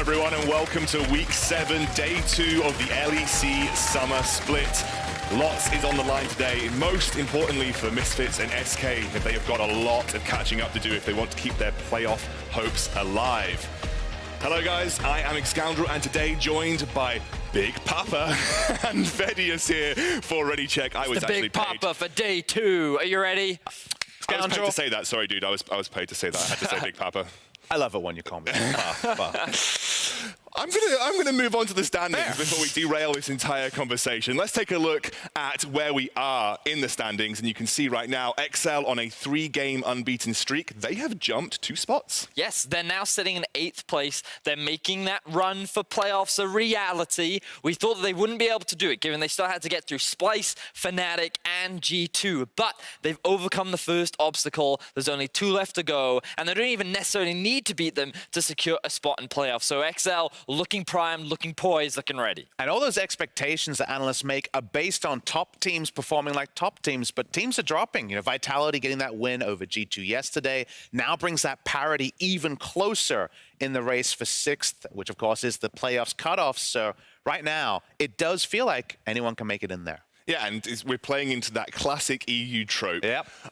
everyone, and welcome to Week 7, Day 2 of the LEC Summer Split. Lots is on the line today, most importantly for Misfits and SK, if they have got a lot of catching up to do if they want to keep their playoff hopes alive. Hello guys, I am EpicSkillshot, and today joined by Big Papa and Vedius here for Ready Check. I was the actually Big paid. Papa for Day 2. Are you ready? I was paid to say that. Sorry, dude. I was paid to say that. I had to say Big Papa. I love it when you call me Papa. I'm gonna move on to the standings before we derail this entire conversation. Let's take a look at where we are in the standings, and you can see right now, XL on a 3-game unbeaten streak. They have jumped 2 spots. Yes, they're now sitting in 8th place. They're making that run for playoffs a reality. We thought that they wouldn't be able to do it, given they still had to get through Splice, Fnatic, and G2. But they've overcome the first obstacle. There's only 2 left to go, and they don't even necessarily need to beat them to secure a spot in playoffs. So XL looking primed, looking poised, looking ready. And all those expectations that analysts make are based on top teams performing like top teams, but teams are dropping. You know, Vitality getting that win over G2 yesterday now brings that parity even closer in the race for 6th, which of course is the playoffs cutoff. So right now, it does feel like anyone can make it in there. Yeah, and we're playing into that classic EU trope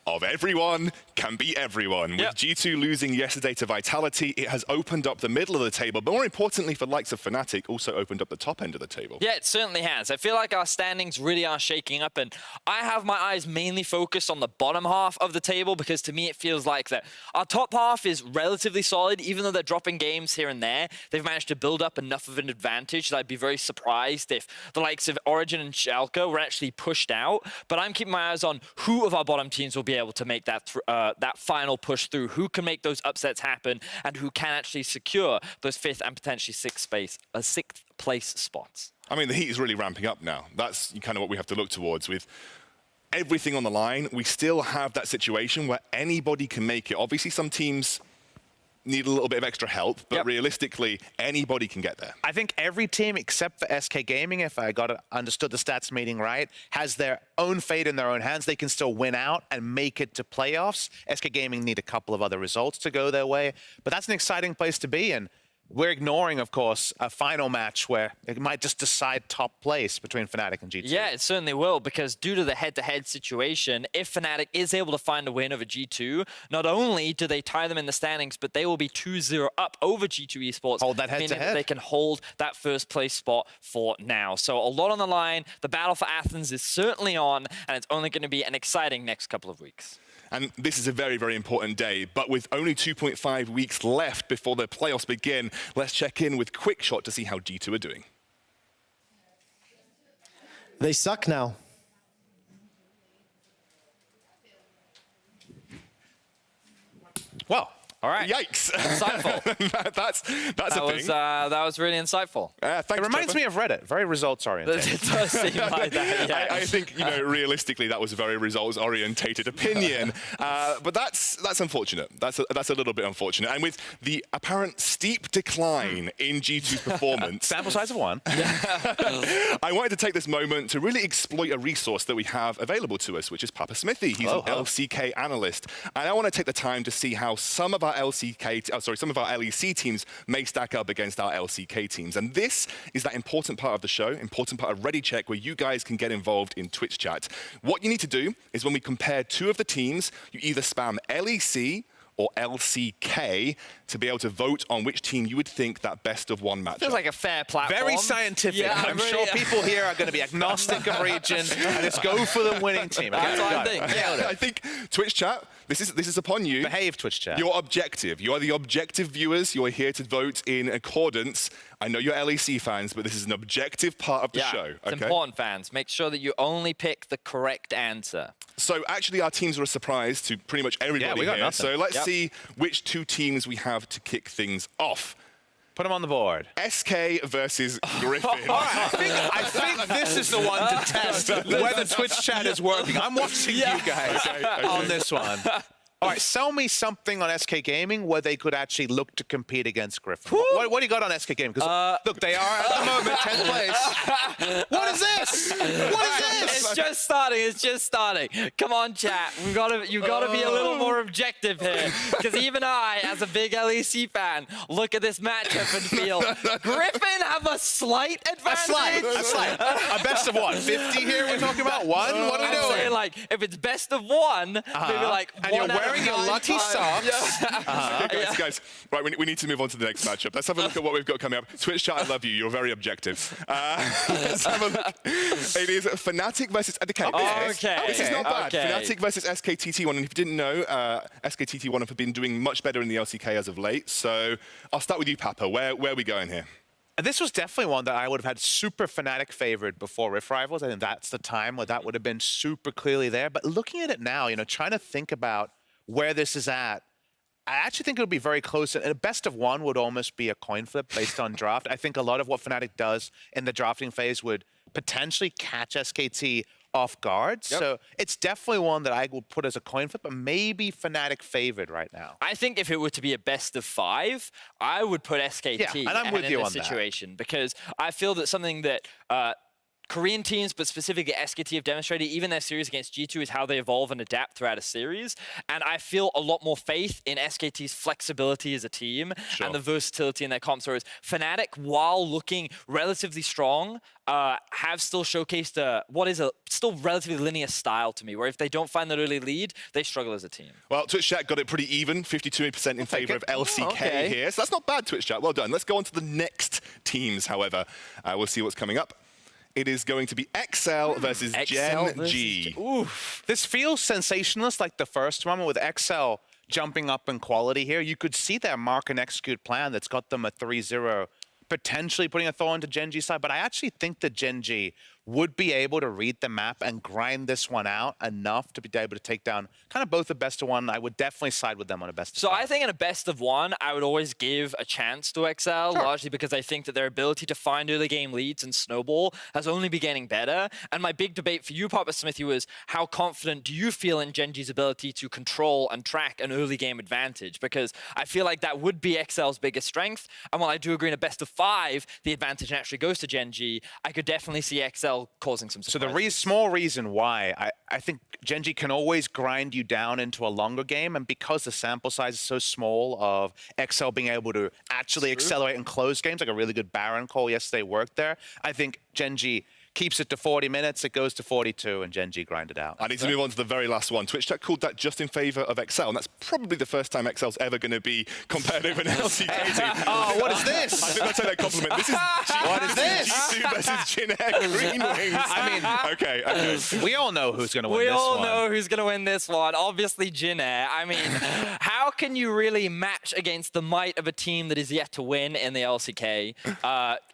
of everyone can beat everyone. With G2 losing yesterday to Vitality, it has opened up the middle of the table, but more importantly for the likes of Fnatic, also opened up the top end of the table. Yeah, it certainly has. I feel like our standings really are shaking up, and I have my eyes mainly focused on the bottom half of the table because to me it feels like that our top half is relatively solid. Even though they're dropping games here and there, they've managed to build up enough of an advantage that I'd be very surprised if the likes of Origin and CHK were actually pushed out. But I'm keeping my eyes on who of our bottom teams will be able to make that that final push through, who can make those upsets happen, and who can actually secure those 5th and potentially 6th place spots. I mean, the heat is really ramping up now. That's kind of what we have to look towards. With everything on the line, we still have that situation where anybody can make it. Obviously, some teams need a little bit of extra help, but realistically, anybody can get there. I think every team except for SK Gaming, if I understood the stats meeting right, has their own fate in their own hands. They can still win out and make it to playoffs. SK Gaming need a couple of other results to go their way, but that's an exciting place to be in. We're ignoring, of course, a final match where it might just decide top place between Fnatic and G2. Yeah, it certainly will, because due to the head-to-head situation, if Fnatic is able to find a win over G2, not only do they tie them in the standings, but they will be 2-0 up over G2 esports. Hold that head-to-head. Meaning that they can hold that first place spot for now. So a lot on the line. The battle for Athens is certainly on, and it's only going to be an exciting next couple of weeks. And this is a very, very important day. But with only 2.5 weeks left before the playoffs begin, let's check in with QuickShot to see how G2 are doing. They suck now. Well, all right. Yikes. Insightful. that's a thing. That was really insightful. Thanks, it reminds me of Reddit. Very results-oriented. It does seem like that, yeah. I think, you know, realistically, that was a very results-orientated opinion. But that's unfortunate. That's a little bit unfortunate. And with the apparent steep decline in G2's performance... Sample size of 1. I wanted to take this moment to really exploit a resource that we have available to us, which is Papa Smithy. He's an LCK analyst. And I want to take the time to see how some of our some of our LEC teams may stack up against our LCK teams. And this is that important part of the show, important part of Ready Check, where you guys can get involved in Twitch chat. What you need to do is when we compare 2 of the teams, you either spam LEC or LCK to be able to vote on which team you would think that best of 1 matchup. Feels like a fair platform. Very scientific. Yeah, I'm sure people here are going to be agnostic of region and just go for the winning team. That's what I think. Yeah, I think Twitch chat, this is upon you. Behave, Twitch chat. You're objective. You are the objective viewers. You're here to vote in accordance. I know you're LEC fans, but this is an objective part of the show. It's important, fans. Make sure that you only pick the correct answer. So actually, our teams are a surprise to pretty much everybody here. Nothing. So let's see which 2 teams we have to kick things off. Put them on the board. SK versus Griffin. All right, I think this is the one to test whether Twitch chat is working. I'm watching you guys on this one. All right, sell me something on SK Gaming where they could actually look to compete against Griffin. What do you got on SK Gaming? Because look, they are at the moment 10th place. What is this? What is this? It's just starting. It's just starting. Come on, chat. You've got to be a little more objective here, because even I, as a big LEC fan, look at this matchup and feel Griffin have a slight advantage. A slight. A best of what? 50 here we're talking about? One? What are we doing? Saying, like, if it's best of one, maybe like and one you're wearing your lucky socks. Okay, guys, right, we need to move on to the next matchup. Let's have a look at what we've got coming up. Twitch chat, I love you. You're very objective. Let's have a look. It is Fnatic versus... Okay. This is not bad. Okay. Fnatic versus SKTT1. And if you didn't know, SKTT1 have been doing much better in the LCK as of late. So I'll start with you, Papa. Where are we going here? This was definitely one that I would have had super Fnatic favored before Rift Rivals. I think that's the time where that would have been super clearly there. But looking at it now, trying to think about where this is at, I actually think it would be very close. And a best of one would almost be a coin flip based on draft. I think a lot of what Fnatic does in the drafting phase would potentially catch SKT off guard. Yep. So it's definitely one that I would put as a coin flip, but maybe Fnatic favored right now. I think if it were to be a best of 5, I would put SKT and I'm with in you this on that. situation, because I feel that something that Korean teams, but specifically SKT, have demonstrated, even their series against G2, is how they evolve and adapt throughout a series. And I feel a lot more faith in SKT's flexibility as a team and the versatility in their comp. Whereas Fnatic, while looking relatively strong, have still showcased what is a still relatively linear style to me, where if they don't find that early lead, they struggle as a team. Well, Twitch chat got it pretty even, 52% in favor of LCK here. So that's not bad, Twitch chat. Well done. Let's go on to the next teams, however. We'll see what's coming up. It is going to be XL versus Gen G. Oof. This feels sensationalist like the first one, with XL jumping up in quality here. You could see their mark and execute plan that's got them a 3-0, potentially putting a throw into Gen G's side. But I actually think that Gen G would be able to read the map and grind this one out enough to be able to take down kind of both a best of one. I would definitely side with them on a best of 5. I think in a best of 1, I would always give a chance to XL, largely because I think that their ability to find early game leads and snowball has only been getting better. And my big debate for you, Papa Smithy, was how confident do you feel in Gen G's ability to control and track an early game advantage? Because I feel like that would be XL's biggest strength. And while I do agree in a best of 5, the advantage actually goes to Gen G, I could definitely see XL causing some surprises. So the small reason why I think Gen G can always grind you down into a longer game, and because the sample size is so small of XL being able to actually accelerate and close games, like a really good Baron call yesterday worked there, I think Gen G keeps it to 40 minutes, it goes to 42, and Gen G grind it out. I need to move on to the very last one. Twitch chat called that just in favor of XL, and that's probably the first time XL's ever going to be competitive in LCK team. Oh, what is this? I think I'll take that compliment. This is what is this? G2 versus Jin Green Wings. I mean, okay. We all know who's going to win this one. We all know who's going to win this one. Obviously, Jin Air. I mean, how can you really match against the might of a team that is yet to win in the LCK?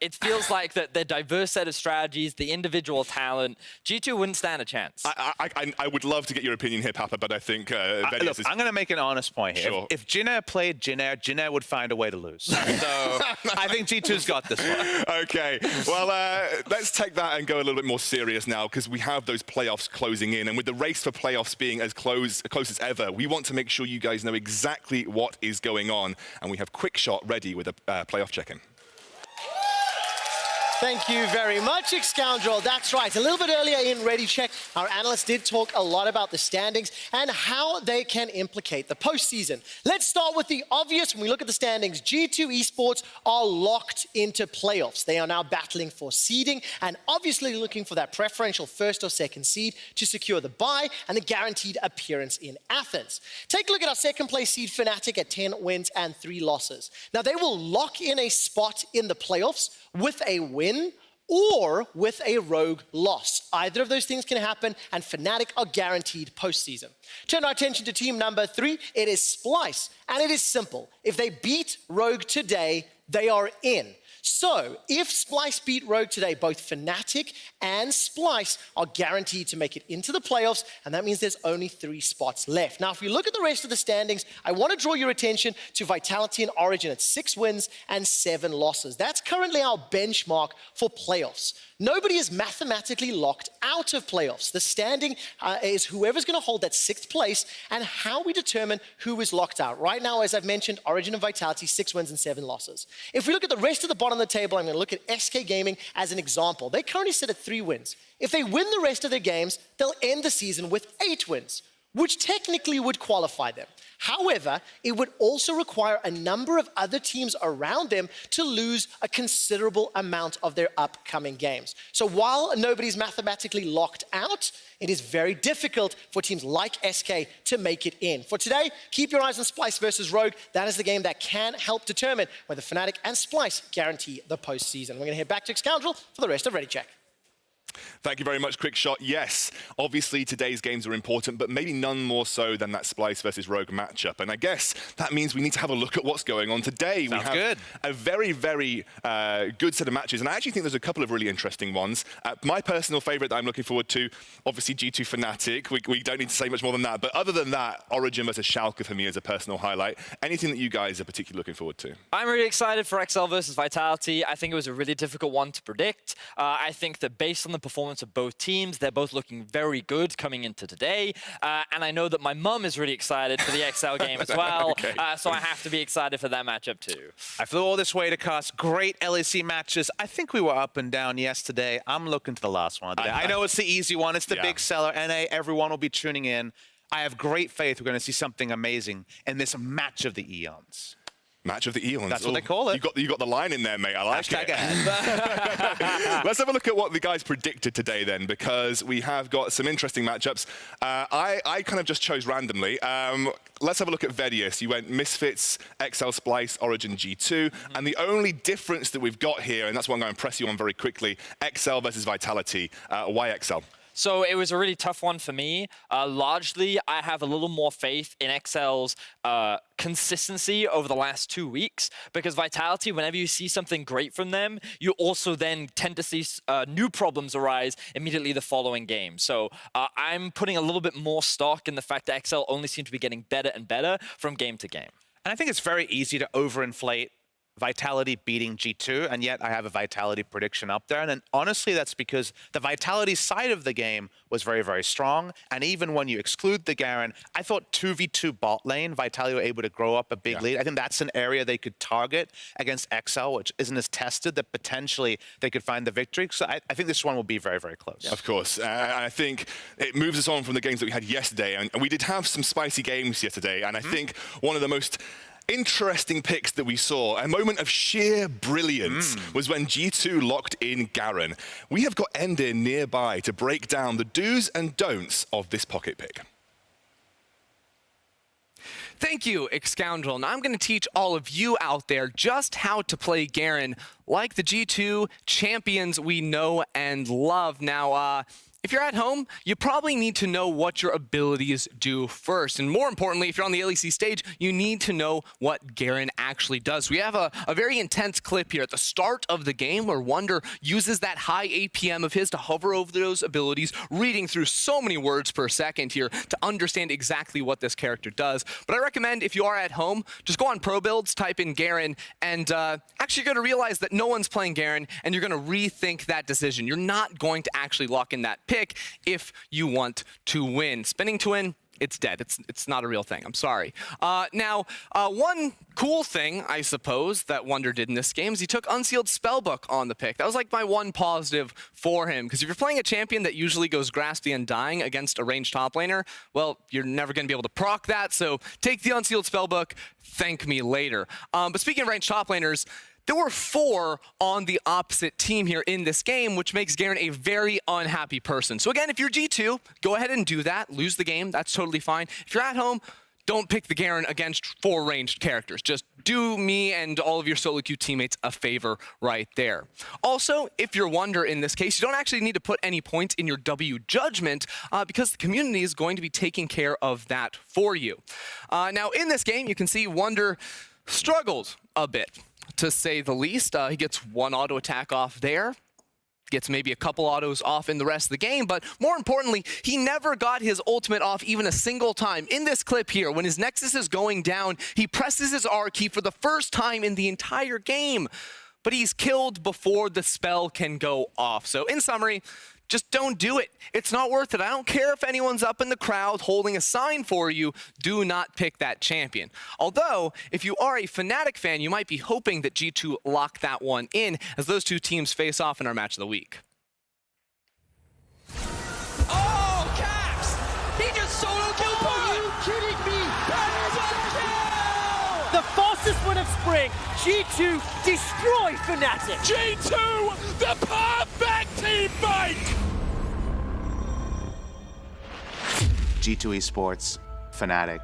It feels like that their diverse set of strategies, the individual talent, G2 wouldn't stand a chance. I would love to get your opinion here, Papa, but I think look, I'm going to make an honest point here. Sure. If Jin Air played Jin Air would find a way to lose. So I think G2's got this one. Okay, well, let's take that and go a little bit more serious now, because we have those playoffs closing in, and with the race for playoffs being as close as ever, we want to make sure you guys know exactly what is going on, and we have QuickShot ready with a playoff check-in. Thank you very much, Scoundrel. That's right. A little bit earlier in Ready Check, our analysts did talk a lot about the standings and how they can implicate the postseason. Let's start with the obvious. When we look at the standings, G2 Esports are locked into playoffs. They are now battling for seeding and obviously looking for that preferential first or second seed to secure the bye and a guaranteed appearance in Athens. Take a look at our second place seed Fnatic at 10 wins and 3 losses. Now, they will lock in a spot in the playoffs with a win or with a rogue loss. Either of those things can happen, and Fnatic are guaranteed postseason. Turn our attention to team number 3. It is Splice, and it is simple. If they beat Rogue today, they are in. So, if Splyce beat Rogue today, both Fnatic and Splyce are guaranteed to make it into the playoffs, and that means there's only 3 spots left. Now, if we look at the rest of the standings, I want to draw your attention to Vitality and Origin at 6 wins and 7 losses. That's currently our benchmark for playoffs. Nobody is mathematically locked out of playoffs. The standing is whoever's going to hold that 6th place and how we determine who is locked out. Right now, as I've mentioned, Origin and Vitality, 6 wins and 7 losses. If we look at the rest of the bottom of the table, I'm going to look at SK Gaming as an example. They currently sit at 3 wins. If they win the rest of their games, they'll end the season with 8 wins, which technically would qualify them. However, it would also require a number of other teams around them to lose a considerable amount of their upcoming games. So while nobody's mathematically locked out, it is very difficult for teams like SK to make it in. For today, keep your eyes on Splyce versus Rogue. That is the game that can help determine whether Fnatic and Splyce guarantee the postseason. We're going to head back to Scoundrel for the rest of Ready Check. Thank you very much, QuickShot. Yes, obviously today's games are important, but maybe none more so than that Splyce versus Rogue matchup. And I guess that means we need to have a look at what's going on today. Sounds we have good. A very, very good set of matches, and I actually think there's a couple of really interesting ones. My personal favorite that I'm looking forward to, obviously G2 Fnatic. We don't need to say much more than that, but other than that, Origin versus Schalke for me is a personal highlight. Anything that you guys are particularly looking forward to? I'm really excited for XL versus Vitality. I think it was a really difficult one to predict. I think that based on the performance of both teams, they're both looking very good coming into today. And I know that my mum is really excited for the XL game as well. Okay. So I have to be excited for that matchup too. I flew all this way to cast great LEC matches. I think we were up and down yesterday. I'm looking to the last one today. I know it's the easy one. It's the big seller. NA, everyone will be tuning in. I have great faith we're going to see something amazing in this match of the eons. Match of the Eons. That's what they call it. You got the line in there, mate. I like Hashtag it. ahead. Let's have a look at what the guys predicted today then, because we have got some interesting matchups. I kind of just chose randomly. Let's have a look at VODS. You went Misfits, XL Splyce, Origin G2, and the only difference that we've got here, and that's what I'm going to press you on very quickly, XL versus Vitality. Why XL? So it was a really tough one for me. Largely, I have a little more faith in XL's consistency over the last 2 weeks, because Vitality, whenever you see something great from them, you also then tend to see new problems arise immediately the following game. So I'm putting a little bit more stock in the fact that XL only seem to be getting better and better from game to game. And I think it's very easy to overinflate Vitality beating G2, and yet I have a Vitality prediction up there. And then honestly, that's because the Vitality side of the game was very, very strong. And even when you exclude the Garen, I thought 2v2 bot lane, Vitality were able to grow up a big lead. I think that's an area they could target against XL, which isn't as tested, that potentially they could find the victory. So I think this one will be very, very close. Of course. I think it moves us on from the games that we had yesterday. And we did have some spicy games yesterday. And I think one of the most interesting picks that we saw, a moment of sheer brilliance, was when G2 locked in Garen. We have got Ender nearby to break down the do's and don'ts of this pocket pick. Thank you, Scoundrel. Now I'm going to teach all of you out there just how to play Garen like the G2 champions we know and love. Now, if you're at home, you probably need to know what your abilities do first. And more importantly, if you're on the LEC stage, you need to know what Garen actually does. We have a very intense clip here at the start of the game where Wunder uses that high APM of his to hover over those abilities, reading through so many words per second here to understand exactly what this character does. But I recommend if you are at home, just go on Pro Builds, type in Garen, and actually you're going to realize that no one's playing Garen, and you're going to rethink that decision. You're not going to actually lock in that pick if you want to win. Spinning to win, it's dead. It's not a real thing. I'm sorry. Now, one cool thing, I suppose, that Wunder did in this game is he took Unsealed Spellbook on the pick. That was like my one positive for him, because if you're playing a champion that usually goes Grasp the Undying against a ranged top laner, well, you're never going to be able to proc that, so take the Unsealed Spellbook, thank me later. But speaking of ranged top laners, there were 4 on the opposite team here in this game, which makes Garen a very unhappy person. So again, if you're G2, go ahead and do that. Lose the game. That's totally fine. If you're at home, don't pick the Garen against 4 ranged characters. Just do me and all of your solo queue teammates a favor right there. Also, if you're Wunder in this case, you don't actually need to put any points in your W judgment because the community is going to be taking care of that for you. Now, in this game, you can see Wunder struggled a bit. to say the least. He gets one auto attack off there. Gets maybe a couple autos off in the rest of the game, but more importantly, he never got his ultimate off even a single time. In this clip here, when his Nexus is going down, he presses his R key for the first time in the entire game, but he's killed before the spell can go off. So in summary, just don't do it. It's not worth it. I don't care if anyone's up in the crowd holding a sign for you. Do not pick that champion. Although, if you are a Fnatic fan, you might be hoping that G2 lock that one in as those two teams face off in our match of the week. Oh, Caps! He just solo killed Pog! Are you kidding me? The fastest win of spring. G2 destroy Fnatic. G2, the perfect teammate! G2 esports, Fnatic.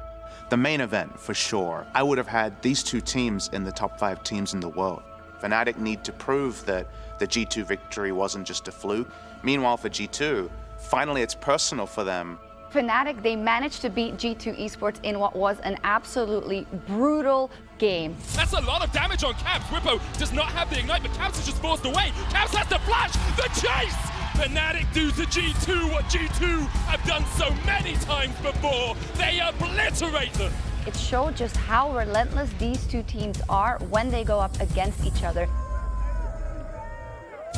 The main event, for sure. I would have had these two teams in the top 5 teams in the world. Fnatic need to prove that the G2 victory wasn't just a fluke. Meanwhile, for G2, finally it's personal for them. Fnatic, they managed to beat G2 Esports in what was an absolutely brutal game. That's a lot of damage on Caps. Whippo does not have the ignite, but Caps is just forced away. Caps has to flash the chase! Fnatic do to G2 what G2 have done so many times before. They obliterate them. It showed just how relentless these two teams are when they go up against each other.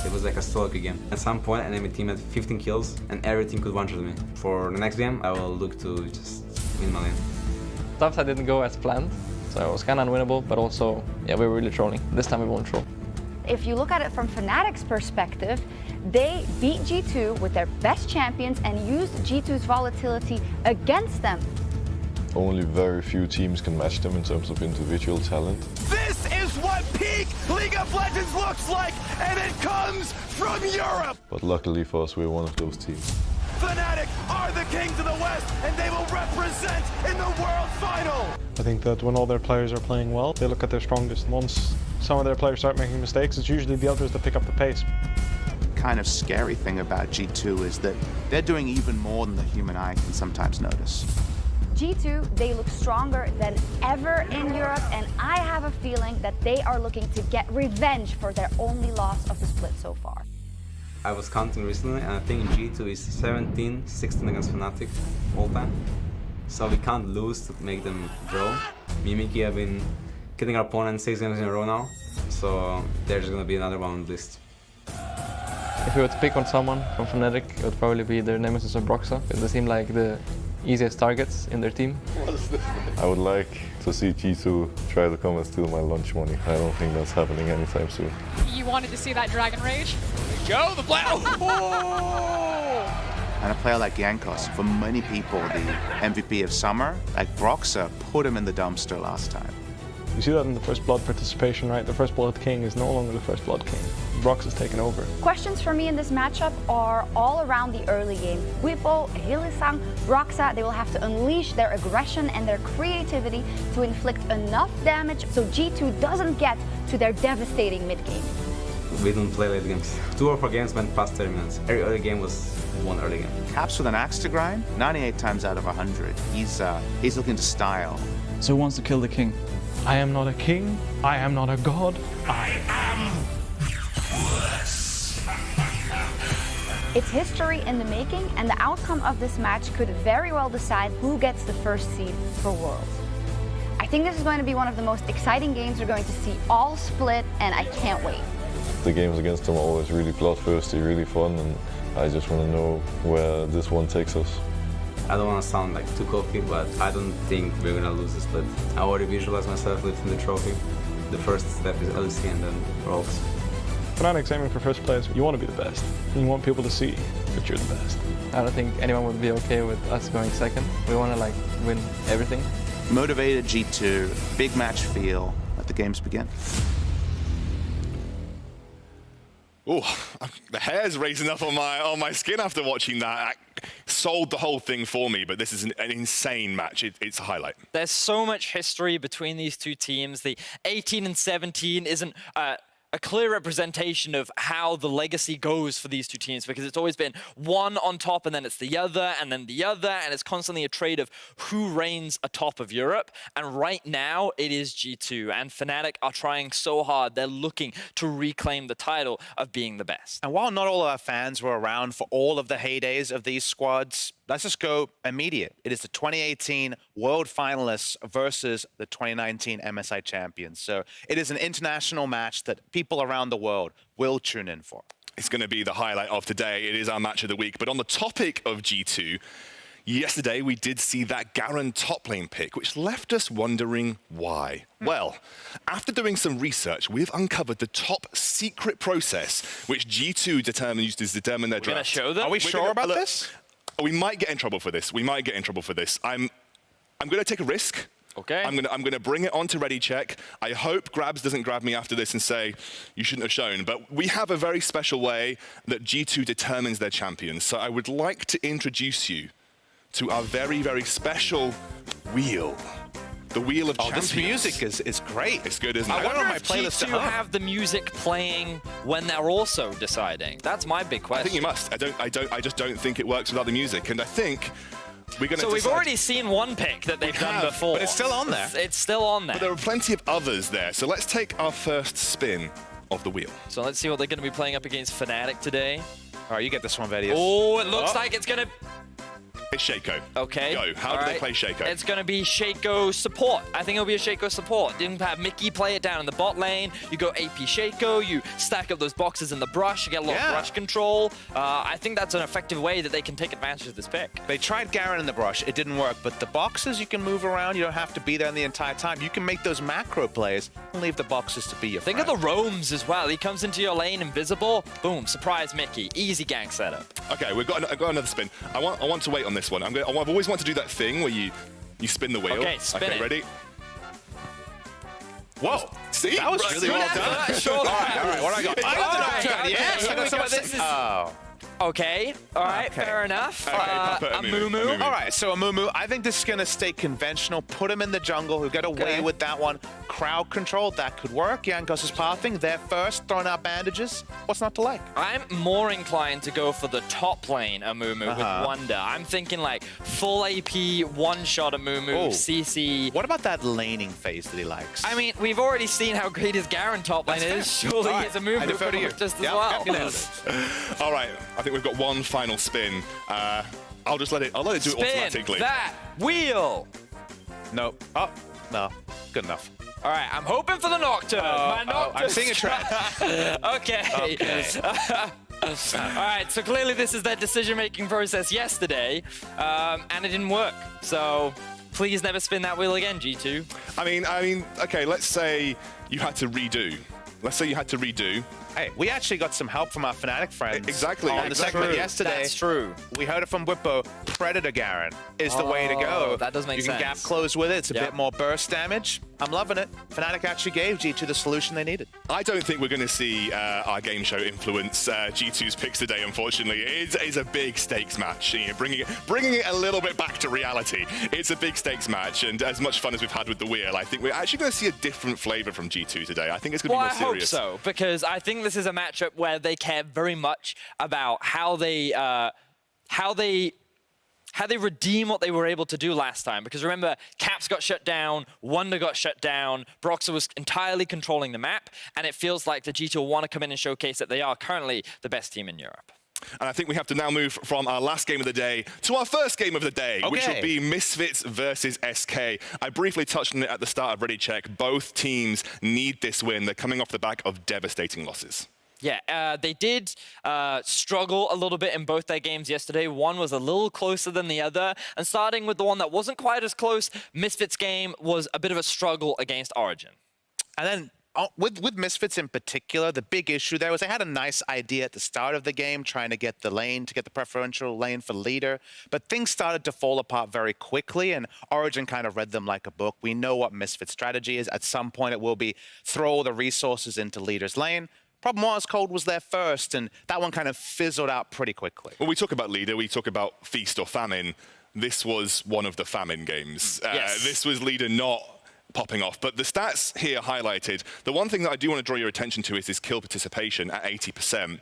It was like a solo game. At some point, enemy team had 15 kills and everything could one-shot me. For the next game, I will look to just win my lane. Stuff that didn't go as planned, so it was kind of unwinnable, but also, yeah, we were really trolling. This time we won't troll. If you look at it from Fnatic's perspective, they beat G2 with their best champions and used G2's volatility against them. Only very few teams can match them in terms of individual talent. This is what peak League of Legends looks like, and it comes from Europe! But luckily for us, we're one of those teams. Fnatic are the kings of the West, and they will represent in the World Final! I think that when all their players are playing well, they look at their strongest. Once some of their players start making mistakes, it's usually the others that pick up the pace. Kind of scary thing about G2 is that they're doing even more than the human eye can sometimes notice. G2, they look stronger than ever in Europe, and I have a feeling that they are looking to get revenge for their only loss of the split so far. I was counting recently and I think G2 is 17-16 against Fnatic all time. So we can't lose to make them draw. Me and Mickey have been killing our opponent 6 games in a row now, so there's gonna be another one on the list. If we were to pick on someone from Fnatic, it would probably be their nemesis or Broxa, because they seem like the easiest targets in their team. I would like to see G2 try to come and steal my lunch money. I don't think that's happening anytime soon. You wanted to see that Dragon Rage? Go, the black! And a player like Yankos, for many people, the MVP of summer, like Broxa, put him in the dumpster last time. You see that in the First Blood participation, right? The First Blood King is no longer the First Blood King. Brox has taken over. Questions for me in this matchup are all around the early game. Whippo, Hylissang, Broxa, they will have to unleash their aggression and their creativity to inflict enough damage so G2 doesn't get to their devastating mid-game. We don't play late games. 2 or 4 games went past 30 minutes. Every early game was one early game. Caps with an axe to grind, 98 times out of 100. He's looking to style. So who wants to kill the king? I am not a king. I am not a god. I am. It's history in the making, and the outcome of this match could very well decide who gets the first seed for Worlds. I think this is going to be one of the most exciting games we're going to see all split, and I can't wait. The games against them are always really bloodthirsty, really fun, and I just want to know where this one takes us. I don't want to sound like too cocky, but I don't think we're gonna lose the split. I already visualize myself lifting the trophy. The first step is LEC and then Worlds. Fnatic's aiming for first place. You want to be the best. And you want people to see that you're the best. I don't think anyone would be okay with us going second. We want to like win everything. Motivated G2, big match feel. Let the games begin. Oh, the hair's raising up on my skin after watching that. Sold the whole thing for me, but this is an insane match. It's a highlight. There's so much history between these two teams. The 18 and 17 isn't a a clear representation of how the legacy goes for these two teams, because it's always been one on top and then it's the other and then the other, and it's constantly a trade of who reigns atop of Europe. And right now it is G2, and Fnatic are trying so hard. They're looking to reclaim the title of being the best. And while not all of our fans were around for all of the heydays of these squads, let's just go immediate. It is the 2018 World Finalists versus the 2019 MSI champions. So it is an international match that people around the world will tune in for. It's going to be the highlight of today. It is our match of the week. But on the topic of G2, yesterday we did see that Garen top lane pick, which left us wondering why. Well, after doing some research, we've uncovered the top secret process which G2 used to determine their draft. We're going to show them? Are we sure about this? We might get in trouble for this. I'm going to take a risk. Okay. I'm gonna bring it on to Ready Check. I hope Grabs doesn't grab me after this and say, you shouldn't have shown. But we have a very special way that G2 determines their champions. So I would like to introduce you to our very, very special wheel. The Wheel of Champions. This music is great. It's good, isn't it? I wonder if G2 have the music playing when they're also deciding. That's my big question. I think you must. I just don't think it works without the music. And I think we're going to. So we've already seen one pick that they've done before. But it's still on there. It's still on there. But there are plenty of others there. So let's take our first spin of the wheel. So let's see what they're going to be playing up against Fnatic today. All right, you get this one, Vedius. Oh, it looks like it's going to... It's Shaco. Okay. Go. How do they play Shaco? It's going to be Shaco support. I think it'll be a Shaco support. You can have Mickey play it down in the bot lane. You go AP Shaco. You stack up those boxes in the brush. You get a lot of brush control. I think that's an effective way that they can take advantage of this pick. They tried Garen in the brush. It didn't work. But the boxes, you can move around. You don't have to be there the entire time. You can make those macro plays and leave the boxes to be your friend. Think of the roams as well. He comes into your lane invisible. Boom. Surprise Mickey. Easy gang setup. Okay, I've got another spin. I want to wait on this one. I've always wanted to do that thing where you spin the wheel. Okay, spin it. Ready? Whoa! See? That was really well done. Sure. All right. What do I got? I got the nocturne. Yes. I got something. Oh. Okay. All right. Fair enough. Okay, a Moo. All right. So a Moo. I think this is going to stay conventional. Put him in the jungle. Who got away with that one. Crowd control. That could work. Jankos is pathing. They're first. Throwing out bandages. What's not to like? I'm more inclined to go for the top lane Amumu with Wonder. I'm thinking like full AP, one-shot Amumu, CC. What about that laning phase that he likes? I mean, we've already seen how great his Garen top lane is. Surely his Amumu just as well. All right. I think we've got one final spin. I'll let it do it automatically. That wheel. Nope. Oh, no. Good enough. All right, I'm hoping for the Nocturne. I'm seeing a trap. Okay. All right, so clearly this is their decision-making process yesterday, and it didn't work. So please never spin that wheel again, G2. I mean, okay, let's say you had to redo. Hey, we actually got some help from our Fnatic friends. Exactly. On the segment yesterday. That's true. We heard it from Whippo. Predator Garen is the way to go. That does make sense. You can gap close with it. It's a bit more burst damage. I'm loving it. Fnatic actually gave G2 the solution they needed. I don't think we're going to see our game show influence G2's picks today, unfortunately. It is a big stakes match. You know, bringing it a little bit back to reality. It's a big stakes match, and as much fun as we've had with the wheel, I think we're actually going to see a different flavor from G2 today. I think it's going to be more serious. I hope so, because I think this is a matchup where they care very much about how they redeem what they were able to do last time. Because remember, Caps got shut down, Wonder got shut down, Broxah was entirely controlling the map, and it feels like the G2 want to come in and showcase that they are currently the best team in Europe. And I think we have to now move from our last game of the day to our first game of the day, which will be Misfits versus SK. I briefly touched on it at the start of Ready Check. Both teams need this win. They're coming off the back of devastating losses. Yeah, they did struggle a little bit in both their games yesterday. One was a little closer than the other. And starting with the one that wasn't quite as close, Misfits' game was a bit of a struggle against Origin. And then with Misfits in particular, the big issue there was they had a nice idea at the start of the game, trying to get the lane, to get the preferential lane for leader. But things started to fall apart very quickly, and Origin kind of read them like a book. We know what Misfits' strategy is. At some point, it will be throw all the resources into leader's lane. Problem was, Cold was there first, and that one kind of fizzled out pretty quickly. When we talk about leader, we talk about feast or famine. This was one of the famine games. Yes. This was leader not popping off. But the stats here highlighted, the one thing that I do want to draw your attention to is this kill participation at 80%.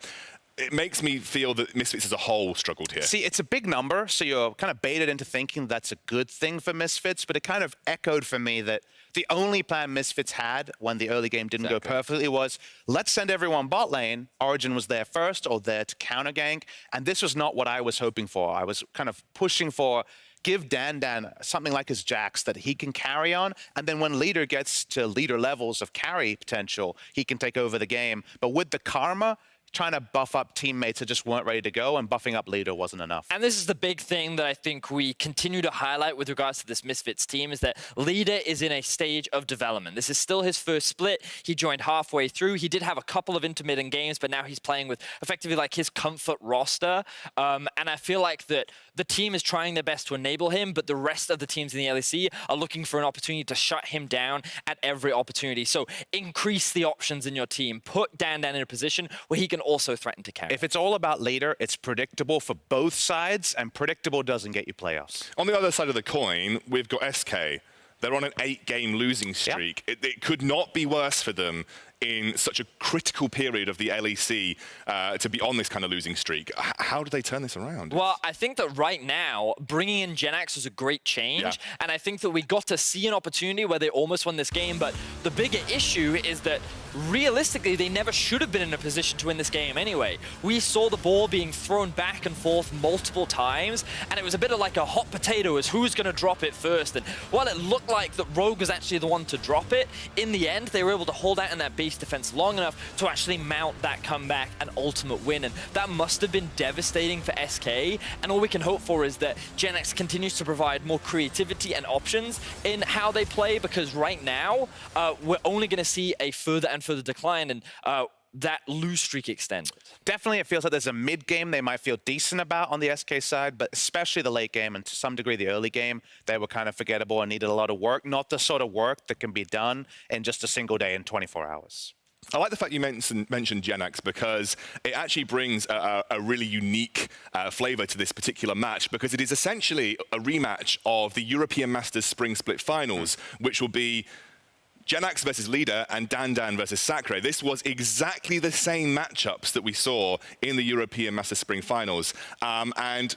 It makes me feel that Misfits as a whole struggled here. See, it's a big number, so you're kind of baited into thinking that's a good thing for Misfits, but it kind of echoed for me that the only plan Misfits had when the early game didn't go perfectly was, let's send everyone bot lane. Origin was there first, or there to counter gank, and this was not what I was hoping for. I was kind of pushing for, give Dan something like his Jax that he can carry on, and then when leader gets to leader levels of carry potential, he can take over the game. But with the Karma, trying to buff up teammates that just weren't ready to go, and buffing up leader wasn't enough. And this is the big thing that I think we continue to highlight with regards to this Misfits team, is that leader is in a stage of development. This is still his first split. He joined halfway through. He did have a couple of intermittent games, but now he's playing with effectively like his comfort roster. And I feel like that the team is trying their best to enable him, but the rest of the teams in the LEC are looking for an opportunity to shut him down at every opportunity. So increase the options in your team. Put Dan in a position where he can also threaten to carry. If it's all about leader, it's predictable for both sides, and predictable doesn't get you playoffs. On the other side of the coin, we've got SK. They're on an 8-game losing streak. Yep. It could not be worse for them in such a critical period of the LEC to be on this kind of losing streak. How do they turn this around? Well, I think that right now, bringing in GenX was a great change, and I think that we got to see an opportunity where they almost won this game, but the bigger issue is that realistically, they never should have been in a position to win this game anyway. We saw the ball being thrown back and forth multiple times, and it was a bit of like a hot potato as who's going to drop it first. And while it looked like that Rogue was actually the one to drop it, in the end, they were able to hold out in that base defense long enough to actually mount that comeback and ultimate win. And that must have been devastating for SK. And all we can hope for is that GenX continues to provide more creativity and options in how they play, because right now, we're only going to see a further and further decline, and that lose streak extended. Definitely, it feels like there's a mid-game they might feel decent about on the SK side, but especially the late game and to some degree the early game, they were kind of forgettable and needed a lot of work, not the sort of work that can be done in just a single day in 24 hours. I like the fact you mentioned GenX, because it actually brings a really unique flavor to this particular match, because it is essentially a rematch of the European Masters Spring Split Finals, which will be GenX versus Leader and Dan versus Sacre. This was exactly the same matchups that we saw in the European Masters Spring Finals. And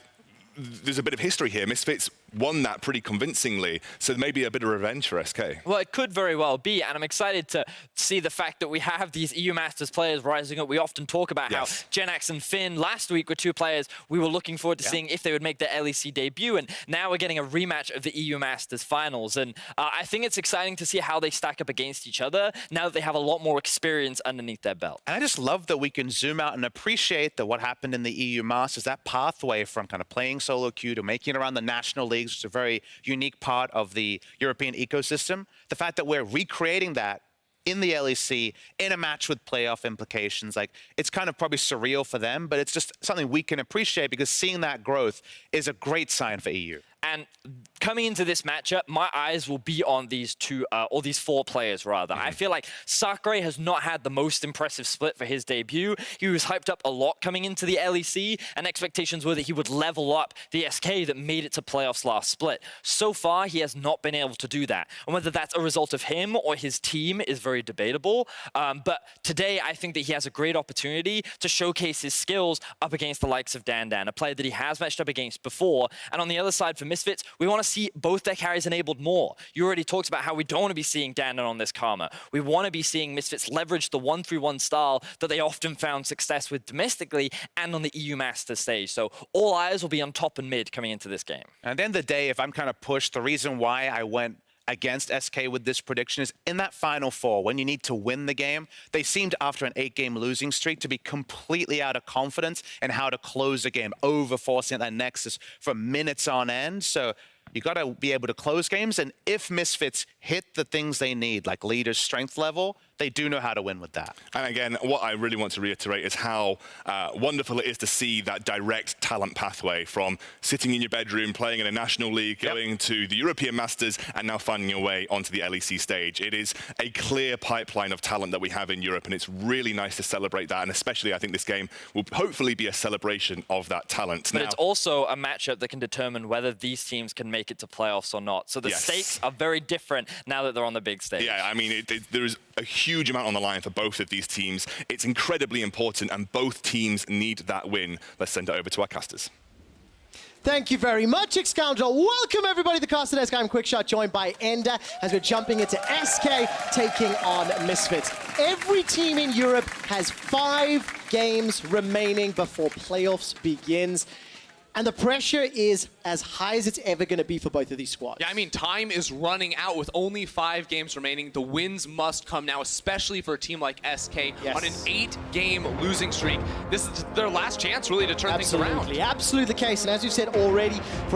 there's a bit of history here. Misfits won that pretty convincingly, so maybe a bit of revenge for SK. Well, it could very well be, and I'm excited to see the fact that we have these EU Masters players rising up. We often talk about how GenX and Finn last week were two players we were looking forward to seeing if they would make their LEC debut, and now we're getting a rematch of the EU Masters finals, and I think it's exciting to see how they stack up against each other now that they have a lot more experience underneath their belt. And I just love that we can zoom out and appreciate that what happened in the EU Masters, that pathway from kind of playing solo queue to making it around the national leagues, which is a very unique part of the European ecosystem. The fact that we're recreating that in the LEC, in a match with playoff implications, like, it's kind of probably surreal for them, but it's just something we can appreciate, because seeing that growth is a great sign for EU. And coming into this matchup, my eyes will be on these two, or these four players, rather. I feel like Sacre has not had the most impressive split for his debut. He was hyped up a lot coming into the LEC, and expectations were that he would level up the SK that made it to playoffs last split. So far, he has not been able to do that. And whether that's a result of him or his team is very debatable. But today, I think that he has a great opportunity to showcase his skills up against the likes of Dan, a player that he has matched up against before. And on the other side, for Misfits, we want to see both their carries enabled more. You already talked about how we don't want to be seeing Dan on this Karma. We want to be seeing Misfits leverage the 1-3-1 style that they often found success with domestically and on the EU Masters stage. So all eyes will be on top and mid coming into this game. And at the end of the day, if I'm kind of pushed, the reason why I went against SK with this prediction is in that Final Four, when you need to win the game, they seemed, after an 8-game losing streak, to be completely out of confidence in how to close a game, over-forcing that Nexus for minutes on end. So you got to be able to close games, and if Misfits hit the things they need, like leader's strength level, they do know how to win with that. And again, what I really want to reiterate is how wonderful it is to see that direct talent pathway from sitting in your bedroom, playing in a national league, going to the European Masters, and now finding your way onto the LEC stage. It is a clear pipeline of talent that we have in Europe, and it's really nice to celebrate that. And especially, I think this game will hopefully be a celebration of that talent. But it's also a matchup that can determine whether these teams can make it to playoffs or not. So the stakes are very different now that they're on the big stage. Yeah, I mean, there is a huge amount on the line for both of these teams. It's incredibly important, and both teams need that win. Let's send it over to our casters. Thank you very much, Scoundrel. Welcome, everybody, to the Caster Desk. I'm QuickShot, joined by Ender, as we're jumping into SK, taking on Misfits. Every team in Europe has 5 games remaining before playoffs begins. And the pressure is as high as it's ever going to be for both of these squads. Yeah, I mean, time is running out with only 5 games remaining. The wins must come now, especially for a team like SK on an 8-game losing streak. This is their last chance, really, to turn things around. Absolutely the case. And as you said already,